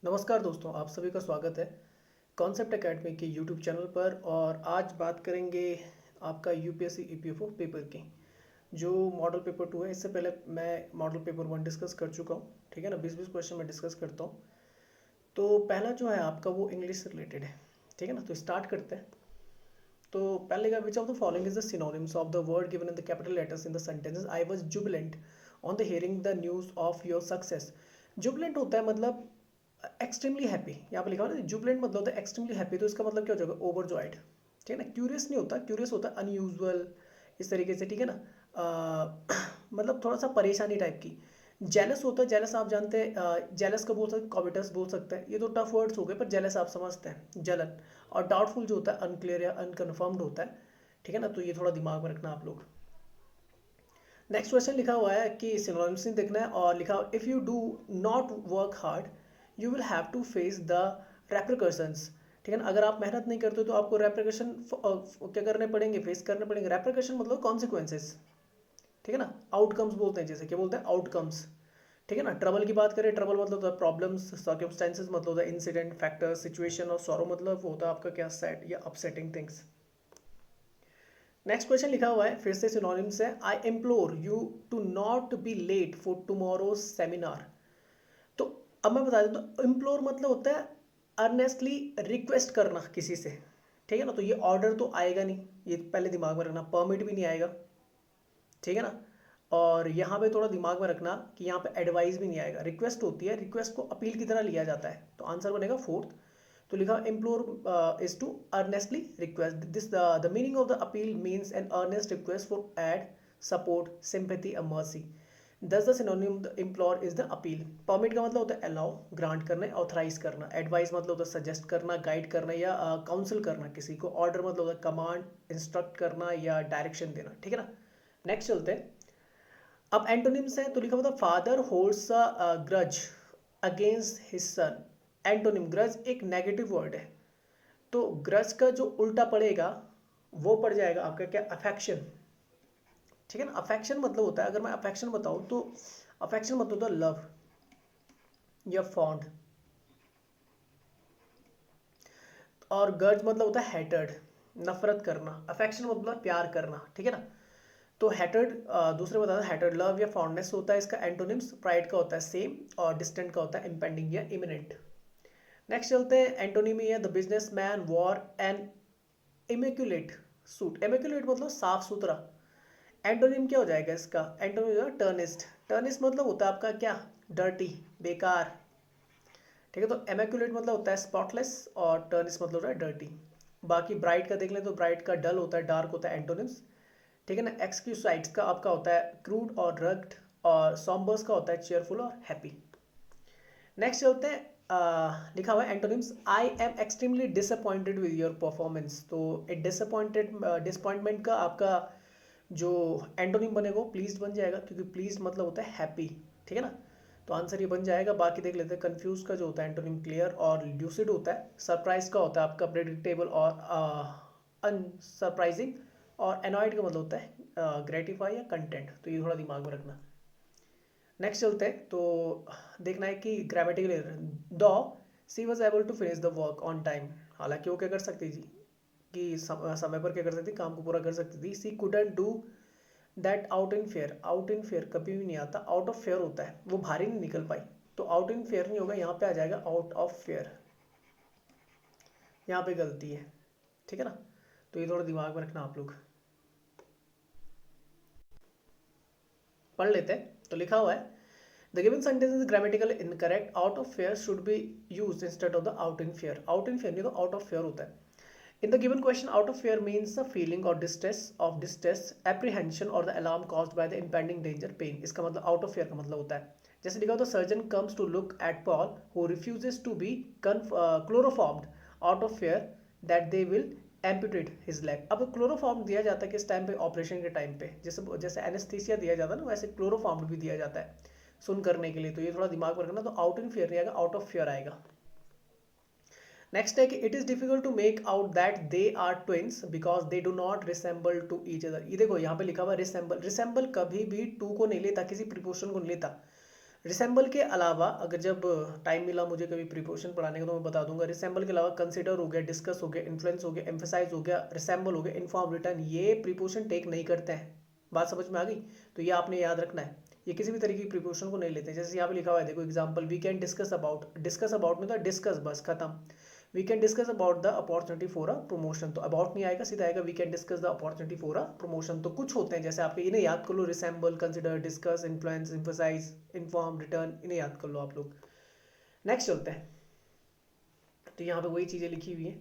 नमस्कार दोस्तों, आप सभी का स्वागत है कॉन्सेप्ट एकेडमी के यूट्यूब चैनल पर। और आज बात करेंगे आपका यूपीएससी ईपीएफओ पेपर की, जो मॉडल पेपर 2 है। इससे पहले मैं मॉडल पेपर 1 डिस्कस कर चुका हूँ, ठीक है ना। 20-20 क्वेश्चन मैं डिस्कस करता हूँ। तो पहला जो है आपका वो इंग्लिश से रिलेटेड है, ठीक है ना। तो स्टार्ट करते हैं। तो पहले का which of the following is the synonyms of the word given in the capital letters in the sentences I was Jubilant on the hearing the news of your success. Jubilant होता है मतलब एक्सट्रीमली हैप्पी। यहाँ पे लिखा हुआ है ना, जुबिलेंट मतलब होता है एक्सट्रीमली हैप्पी। तो इसका मतलब क्या हो जाएगा? ओवरजॉयड, ठीक है ना। क्यूरियस नहीं होता, क्यूरियस होता है अनयूजुअल, इस तरीके से, ठीक है ना। मतलब थोड़ा सा परेशानी टाइप की। जेलस होता है, जेलस आप जानते हैं, जेलस का बोल सकते हैं, कॉविटस बोल सकते हैं। ये तो टफ वर्ड्स हो गए, पर जेलस आप समझते हैं, जलन। और डाउटफुल जो होता है अनक्लियर या अनकन्फर्म्ड होता है, ठीक है ना। तो ये थोड़ा दिमाग में रखना आप लोग। नेक्स्ट क्वेश्चन लिखा हुआ है कि सिनोनिम्स देखना है, और लिखा हुआ if you do not work hard you will have to face the repercussions, ठीक है ना। अगर आप मेहनत नहीं करते तो आपको रेप्रिकॉशन क्या करने पड़ेंगे, फेस करने पड़ेंगे। रेप्रिकॉशन मतलब कॉन्सिक्वेंसेस, ठीक है ना। आउटकम्स बोलते हैं, जैसे क्या बोलते हैं, आउटकम्स, ठीक है ना। ट्रबल की बात करें, ट्रबल मतलब होता है प्रॉब्लम्स, सर्कमस्टेंसेस मतलब होता है इंसिडेंट, फैक्टर, सिचुएशन। और सॉरो मतलब होता है आपका क्या, सैड या अपसेटिंग थिंग्स। नेक्स्ट क्वेश्चन लिखा हुआ है, फिर से सिनोनिम्स है। I implore you to not be late for tomorrow's seminar. तो अब मैं बता देता हूँ, इम्प्लोर मतलब होता है अर्नेस्टली रिक्वेस्ट करना किसी से, ठीक है ना। तो ये ऑर्डर तो आएगा नहीं, ये पहले दिमाग में रखना। परमिट भी नहीं आएगा, ठीक है ना। और यहाँ पे थोड़ा दिमाग में रखना कि यहाँ पे एडवाइस भी नहीं आएगा। रिक्वेस्ट होती है, रिक्वेस्ट को अपील की तरह लिया जाता है। तो आंसर बनेगा फोर्थ। तो लिखा implore is to earnestly request this. The meaning of the appeal means an earnest request for aid support sympathy और mercy. Thus the synonym implore is the appeal. Permit का मतलब होता है अलाउ, ग्रांट करना, authorize करना। Advice मतलब होता है सजेस्ट करना, गाइड करना या काउंसिल करना किसी को। ऑर्डर मतलब होता है कमांड, इंस्ट्रक्ट करना या डायरेक्शन देना, ठीक है ना। नेक्स्ट चलते हैं। अब एंटोनिम्स है, तो लिखा हुआ था father holds a grudge against his son. Antonym, grudge एक नेगेटिव वर्ड है, तो ग्रज का जो उल्टा पड़ेगा वो पड़ जाएगा आपका क्या, अफेक्शन, ठीक है ना। अफेक्शन मतलब होता है, अगर मैं अफेक्शन बताऊं तो अफेक्शन मतलब होता है लव या फॉन्ड। और ग्रज मतलब होता है हेटर्ड, नफरत करना। अफेक्शन मतलब प्यार करना, ठीक है ना। तो हैटर्ड, दूसरे बता दें, हैटर्ड लव या फॉन्डनेस होता है इसका एंटोनिम्स। प्राइड का होता है सेम, और डिस्टेंट का होता है इम्पेंडिंग या इमिनेंट। नेक्स्ट चलते हैं, एंटोनिमी है the businessman wore an immaculate suit. Immaculate मतलब साफ सुथरा। एंटोनिम क्या हो जाएगा इसका, एंटोनिम हो जाएगा टर्निस्ट। टर्निस्ट मतलब होता है आपका क्या, डर्टी, बेकार, ठीक है। तो इमेक्युलेट मतलब होता है स्पॉटलेस, और टर्निस्ट मतलब होता है डर्टी। बाकी ब्राइट का देख लें तो ब्राइट का डल होता है, डार्क होता है एंटोनिम्स, ठीक है ना। एक्सक्यूसाइड्स का आपका होता है क्रूड और रग्ड, और सॉम्बर्स का होता है चेयरफुल और हैप्पी। नेक्स्ट चलते हैं, लिखा हुआ है antonyms. I am extremely disappointed with your performance. तो एक डिसअपॉइंटमेंट का आपका जो एंटोनिम बनेगा प्लीज बन जाएगा, क्योंकि प्लीज मतलब होता है हैप्पी, ठीक है ना। तो आंसर ये बन जाएगा। बाकी देख लेते हैं, कंफ्यूज का जो होता है एंटोनिम क्लियर और ल्यूसिड होता है। सरप्राइज का होता है आपका प्रेडिक्टेबल और अनसरप्राइजिंग। और एनॉयड का मतलब होता है ग्रेटिफाई या कंटेंट। तो ये थोड़ा दिमाग में रखना। नेक्स्ट चलते हैं, तो देखना है कि grammatical error. The she was able to finish the work on time. हालांकि वो क्या कर सकती थी कि समय पर क्या कर सकती थी, काम को पूरा कर सकती थी। She couldn't do that out in fair. Out in fair कभी भी नहीं आता, आउट ऑफ फेयर होता है, वो भारी नहीं निकल पाई। तो आउट इन फेयर नहीं होगा, यहाँ पे आ जाएगा आउट ऑफ फेयर। यहाँ पे गलती है, ठीक है ना। तो ये थोड़ा दिमाग में रखना आप लोग। पढ़ लेते हैं, तो लिखा हुआ है the given sentence is grammatical incorrect. Out of fair should be used instead of the out in fair. Out in fair नहीं तो आउट ऑफ फेयर होता है। In the given question, out of fear means the feeling or distress, apprehension or the alarm caused by the impending danger, pain. इसका मतलब out of fear का मतलब होता है। जैसे लिखा होता है surgeon comes to look at Paul who refuses to be chloroformed out of fear that they will amputate his leg. अब क्लोरोफॉर्म दिया जाता है किस टाइम पे, ऑपरेशन के टाइम पे। जैसे जैसे एनेस्थीसिया दिया जाता है ना, वैसे क्लोरोफॉर्म भी दिया जाता है सुन करने के लिए। तो ये थोड़ा दिमाग में रखना। तो आउट इन फेयर नहीं आएगा, आउट ऑफ फेयर आएगा। नेक्स्ट है कि it is difficult to make out that they are twins because they do not resemble to each other. ये देखो यहाँ पे लिखा हुआ रिसेंबल। रिसेंबल कभी भी टू को नहीं लेता, किसी प्रीपोजिशन को नहीं लेता। रिसेंबल के अलावा अगर जब टाइम मिला मुझे कभी प्रीपोजिशन पढ़ाने का तो मैं बता दूंगा। रिसेंबल के अलावा कंसिडर हो गया, डिस्कस हो गया, इन्फ्लुएंस हो गया, एम्फेसाइज हो गया, रिसेंबल हो गया, इन्फॉर्म, रिटर्न, ये प्रीपोजिशन टेक नहीं करते हैं। बात समझ में आ गई? तो ये आपने याद रखना है, ये किसी भी तरीके की प्रीपोजिशन को नहीं लेते। जैसे यहाँ पे लिखा हुआ है, देखो example, we can discuss about. Discuss about में तो डिस्कस, बस खत्म। We can discuss about the opportunity for a promotion, तो अबाउट नहीं आएगा, सीधा आएगा we can discuss the opportunity for a promotion. तो कुछ होते हैं जैसे आपके, इन्हें याद कर लो, resemble, consider, discuss, influence, emphasise, inform, return, इन्हें याद कर लो आप लोग। नेक्स्ट चलते हैं, तो यहाँ पे वही चीज़ें लिखी हुई हैं।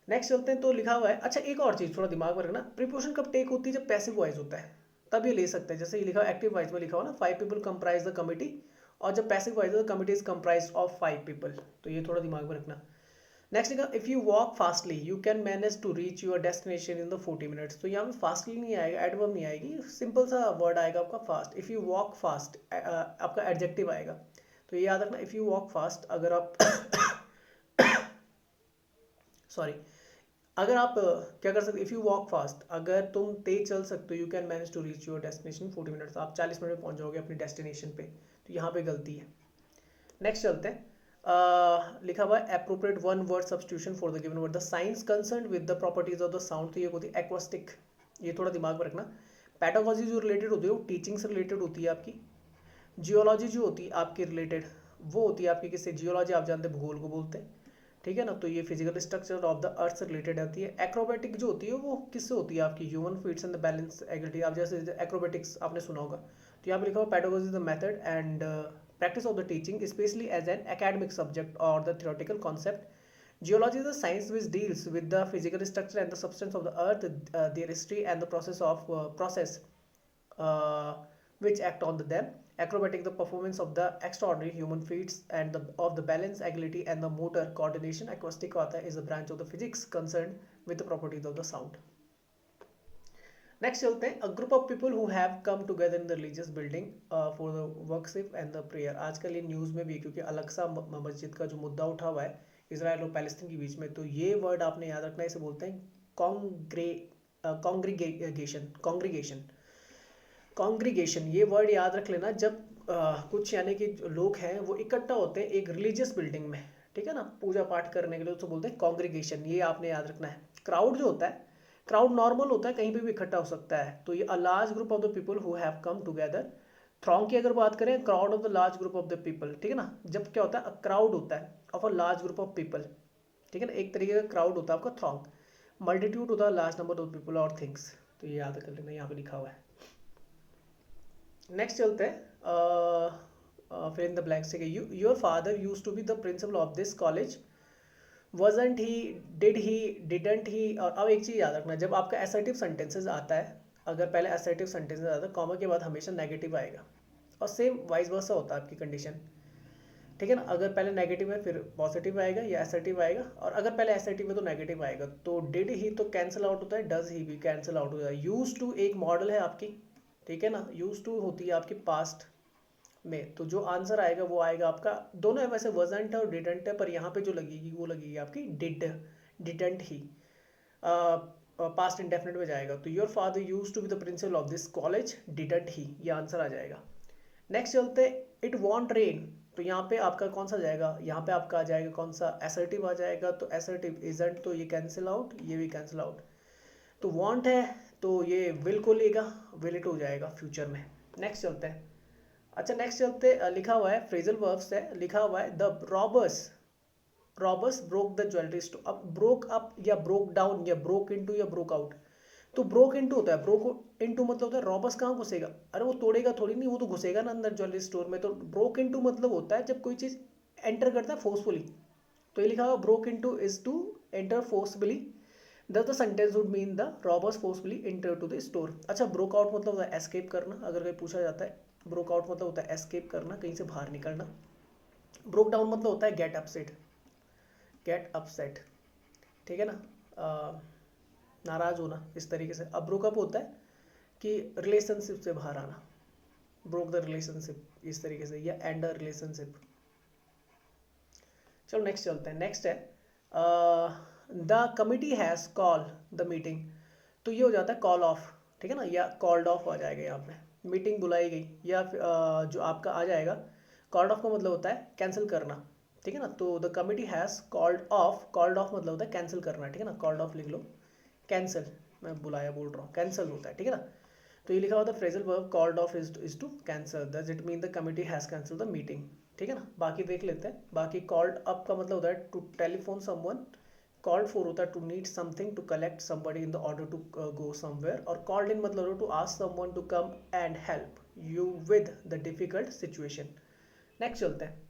नेक्स्ट चलते हैं, तो लिखा हुआ है, अच्छा एक और चीज़ थोड़ा दिमाग में रखना, प्रीपोजिशन कब टेक होती है? जब पैसिव वॉइस होता है तब ये ले सकते हैं। जैसे ये लिखा हुआ एक्टिव वॉइस में लिखा हुआ ना, 5 पीपल कंप्राइज द कमिटी, और जब पैसिव वॉइस है, committee is comprise of 5 people, तो ये थोड़ा दिमाग में रखना। नेक्स्ट लिखा, if you walk fastly you can manage to reach your destination in the 40 minutes. तो यहाँ पे फास्टली नहीं आएगा, एडवर्ब नहीं आएगी, सिंपल सा वर्ड आएगा आपका fast. If you walk fast आपका एडजेक्टिव आएगा, तो ये याद रखना, इफ यू वॉक फास्ट, अगर आप सॉरी, अगर आप क्या कर सकते, इफ़ यू वॉक फास्ट, अगर तुम तेज चल सकते हो, you can manage to reach your destination 40 minutes, आप 40 मिनट में पहुंच जाओगे अपनी डेस्टिनेशन पे, तो यहाँ पे गलती है। नेक्स्ट चलते हैं, लिखा हुआ है appropriate one word substitution for the given word, the science concern with the properties of the sound, तो ये होती है एक्वास्टिक, ये थोड़ा दिमाग में रखना। पैडागोजी जो रिलेटेड होती है वो टीचिंग से रिलेटेड होती है आपकी। जियोलॉजी जो होती है आपकी रिलेटेड, वो होती है आपकी किससे? जियोलॉजी आप जानते हैं भूगोल को बोलते हैं, ठीक है ना, तो ये physical structure of the earth से रिलेटेड होती है। एक्रोबेटिक जो होती है वो किससे होती है? आपकी human feats and the balance ability, आप जैसे एक्रोबेटिक्स आपने सुना होगा, तो यहाँ पे लिखा हुआ pedagogy the method and practice of the teaching, especially as an academic subject or the theoretical concept. Geology is the science which deals with the physical structure and the substance of the earth, their history and the process uh, which act on them. Acrobatic, the performance of the extraordinary human feats and of the balance, agility and the motor coordination. Acoustic is a branch of the physics concerned with the properties of the sound. Next चलते हैं, a group of people who have come together in the religious building for the worship and the prayer. आजकल ये news में भी, क्योंकि Al-Aqsa मस्जिद का जो मुद्दा उठा हुआ है इसराइल और पैलेस्टीन के बीच में, तो ये वर्ड आपने याद रखना है, इसे बोलते हैं कॉन्ग्रीगेशन। कॉन्ग्रीगेशन ये वर्ड याद रख लेना, जब कुछ यानी कि लोग हैं वो इकट्ठा होते हैं एक रिलीजियस बिल्डिंग में, ठीक है ना, पूजा पाठ करने के लिए, तो बोलते हैं कॉन्ग्रीगेशन, ये आपने याद रखना है। क्राउड जो होता है, क्राउड नॉर्मल होता है, कहीं पे भी इकट्ठा हो सकता है, तो ये a large group of the people who have come together. Throng की अगर बात करें, crowd of the large group of the people, ठीक है ना, जब क्या होता है, अ क्राउड होता है of a large group of people, ठीक है ना, एक तरीके का क्राउड होता है आपका थ्रॉन्ग। मल्टीट्यूड होता है लार्ज नंबर ऑफ पीपल और थिंग्स, तो ये याद कर लेना, यहाँ पे लिखा हुआ है। नेक्स्ट चलते हैं, फिल इन द ब्लैंक्स, ठीक है, your father used to be the principal of this college, wasn't he, did he, didn't he। और अब एक चीज़ याद रखना, जब आपका असर्टिव सेंटेंसेस आता है, अगर पहले असर्टिव सेंटेंसेस आता है, कॉमा के बाद हमेशा नेगेटिव आएगा, और सेम वाइस वर्सा होता है आपकी कंडीशन, ठीक है ना, अगर पहले नेगेटिव है फिर पॉजिटिव आएगा या असर्टिव आएगा, और अगर पहले असर्टिव है तो नेगेटिव आएगा। तो डिड ही तो कैंसिल आउट होता है, डज ही भी कैंसिल आउट होता है। यूज टू एक मॉडल है आपकी, ठीक है ना, यूज टू होती है आपकी पास्ट में, तो जो आंसर आएगा वो आएगा आपका, दोनों है वैसे, वजंट है और डिडंट है, पर यहाँ पे जो लगेगी वो लगेगी आपकी डिडंट ही, पास्ट इंडेफिनिट में जाएगा, तो your father used to be the principal of this college, didn't he, ये आंसर आ जाएगा। नेक्स्ट चलते, इट वॉन्ट रेन, तो यहाँ पे आपका कौन सा जाएगा, यहाँ पे आपका आ जाएगा कौन सा, असर्टिव आ जाएगा, तो असर्टिव इजंट, तो ये कैंसिल आउट, ये भी कैंसिल आउट, तो वॉन्ट है तो ये विल को लेगा, विल इट हो जाएगा फ्यूचर में। नेक्स्ट चलते हैं, अच्छा नेक्स्ट चलते, लिखा हुआ है फ्रेजल वर्ब्स है, लिखा हुआ है the robbers broke the jewellery store. अब ब्रोक अप या ब्रोक डाउन या ब्रोक इनटू या ब्रोक आउट, तो ब्रोक इनटू होता है, ब्रोक इनटू मतलब होता है रॉबर्स कहाँ घुसेगा, अरे वो तोड़ेगा थोड़ी नहीं, वो तो घुसेगा ना अंदर ज्वेलरी स्टोर में, तो ब्रोक इनटू मतलब होता है जब कोई चीज़ एंटर करता है फोर्सफुली, तो ये लिखा हुआ broke into is to enter forcefully, Thus the sentence would mean the robbers forcefully entered to the store। अच्छा ब्रोक आउट मतलब होता है एस्केप करना, अगर कहीं पूछा जाता है, ब्रोक आउट मतलब होता है एस्केप करना, कहीं से बाहर निकलना। ब्रोक डाउन मतलब होता है गेट अपसेट, ठीक है ना, नाराज होना इस तरीके से। अब ब्रोकअप होता है कि रिलेशनशिप से बाहर आना, ब्रोक द रिलेशनशिप इस तरीके से, या एंड अ रिलेशनशिप। चलो नेक्स्ट चलते हैं, नेक्स्ट है the committee has call the meeting, तो ये हो जाता है कॉल ऑफ, ठीक है ना, या कॉल्ड ऑफ आ जाएगा यहाँ पे, मीटिंग बुलाई गई, या जो आपका आ जाएगा कॉल्ड ऑफ का मतलब होता है कैंसिल करना, ठीक है ना। तो the committee has called off मतलब होता है कैंसिल करना, ठीक है ना। कॉल्ड ऑफ लिख लो, कैंसिल, मैं बुलाया बोल रहा हूँ, कैंसिल होता है, ठीक है ना। तो ये लिखा होता है phrasal verb called off is to cancel, does it mean the committee has cancel the meeting, ठीक है ना। बाकी देख लेते हैं। बाकी कॉल्ड अप का मतलब होता है to telephone someone, called for होता है to need something, to collect somebody in the order to go somewhere, और कॉल्ड इन मतलब to ask someone to come and help you with the difficult situation. Next चलते हैं।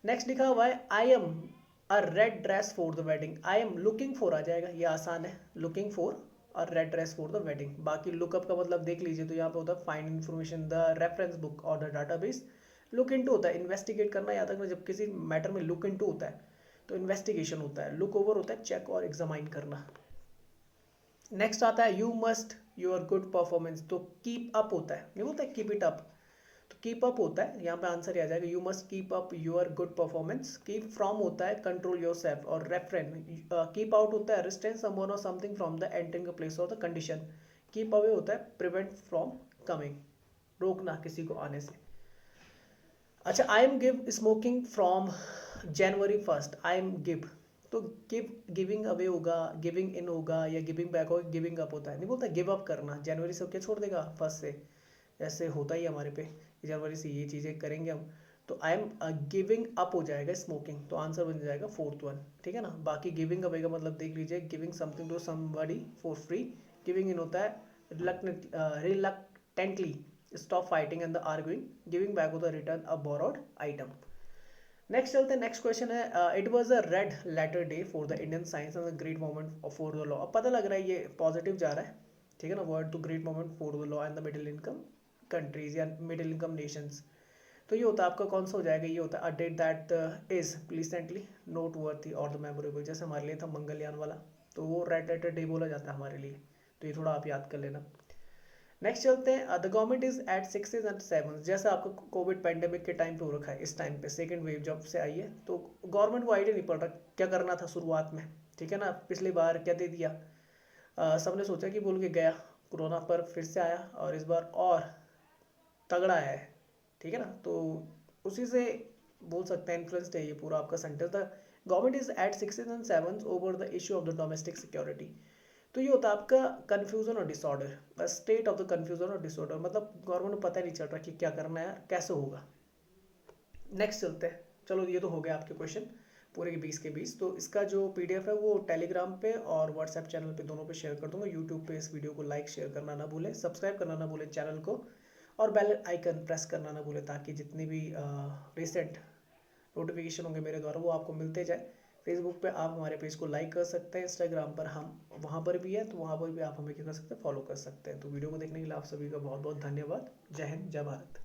Next लिखा हुआ है I am a red dress for the wedding, I am looking for आ जाएगा, ये आसान है, looking for a red dress for the wedding. बाकी लुकअप का मतलब देख लीजिए, तो यहाँ पे होता है find information the reference book और द डाटाबेस। लुक इनटू होता है इन्वेस्टिगेट करना, याद रखना जब किसी मैटर में लुक इनटू होता है तो इन्वेस्टिगेशन होता है, लुक ओवर होता है चेक और एग्जामाइन करना। नेक्स्ट आता है you must your good performance, तो कीप अप होता है, नहीं बोलता है कीप इट अप, तो कीप अप होता है, यहाँ पे आंसर आ जाएगा you must keep up your good performance. Keep from होता है कंट्रोल योर सेल्फ और रेफ्रेन। कीप आउट होता है रिस्ट्रेन समवन और something from the entering a place और द कंडीशन। कीप अवे होता है प्रिवेंट फ्रॉम कमिंग, रोकना किसी को आने से। अच्छा, I am give smoking from January 1, I am give, तो गिविंग अवे होगा, गिविंग इन होगा या गिविंग बैक होगा, गिविंग अप होता है, नहीं बोलता गिव अप करना। जनवरी से क्या छोड़ देगा, 1 से, ऐसे होता ही हमारे पे, जनवरी से ये चीज़ें करेंगे हम। तो आई एम गिविंग अप हो जाएगा स्मोकिंग, तो आंसर बन जाएगा 4th वन, ठीक है ना। बाकी गिविंग अवे का मतलब देख लीजिए, giving something to somebody for free. Giving in होता है reluctantly stop fighting and the arguing. Giving back होता है return a borrowed item. Next चलते हैं, नेक्स्ट क्वेश्चन है it was a red letter day for the Indian science and the great moment for the law. अब पता लग रहा है ये पॉजिटिव जा रहा है, ठीक है ना। Word to great moment for the law and the middle income countries या मिडिल इनकम नेशंस। तो ये होता है आपका कौन सा हो जाएगा, ये होता है a date that is pleasantly noteworthy और द मेमोरेबल। जैसे हमारे लिए था मंगलयान वाला, तो वो रेड लेटर डे बोला जाता है हमारे लिए, तो ये थोड़ा आप याद कर लेना। नेक्स्ट चलते हैं the government is at 6s and 7s। जैसा आपको कोविड पैंडेमिक के टाइम पे हो रखा है, इस टाइम पे सेकंड वेव जब से आई है, तो गवर्नमेंट को आइडिया नहीं पड़ रहा क्या करना था शुरुआत में, ठीक है ना। पिछली बार क्या दे दिया, सबने सोचा कि बोल के गया कोरोना, पर फिर से आया और इस बार और तगड़ा है, ठीक है ना। तो उसी से बोल सकते हैं इन्फ्लुएंस्ड है ये पूरा आपका sentence. The government is at 6s and 7s over the issue of the domestic security. तो ये होता है आपका कन्फ्यूजन और disorder, state of the confusion और डिसऑर्डर, मतलब गवर्नमेंट को पता नहीं चल रहा कि क्या करना है, कैसे होगा। नेक्स्ट चलते हैं, चलो ये तो हो गया आपके क्वेश्चन पूरे के 20 के 20। तो इसका जो पीडीएफ है वो टेलीग्राम पे और व्हाट्सएप चैनल पे दोनों पे शेयर कर दूंगा। यूट्यूब पे इस वीडियो को लाइक शेयर करना ना भूलें, सब्सक्राइब करना ना भूलें चैनल को, और बेल आइकन प्रेस करना ना भूलें, ताकि जितनी भी रिसेंट नोटिफिकेशन होंगे मेरे द्वारा वो आपको मिलते जाए। फेसबुक पे आप हमारे पेज को लाइक कर सकते हैं, इंस्टाग्राम पर हम वहाँ पर भी है, तो वहाँ पर भी आप हमें क्या कर सकते हैं, फॉलो कर सकते हैं। तो वीडियो को देखने के लिए आप सभी का बहुत बहुत धन्यवाद। जय हिंद, जय भारत।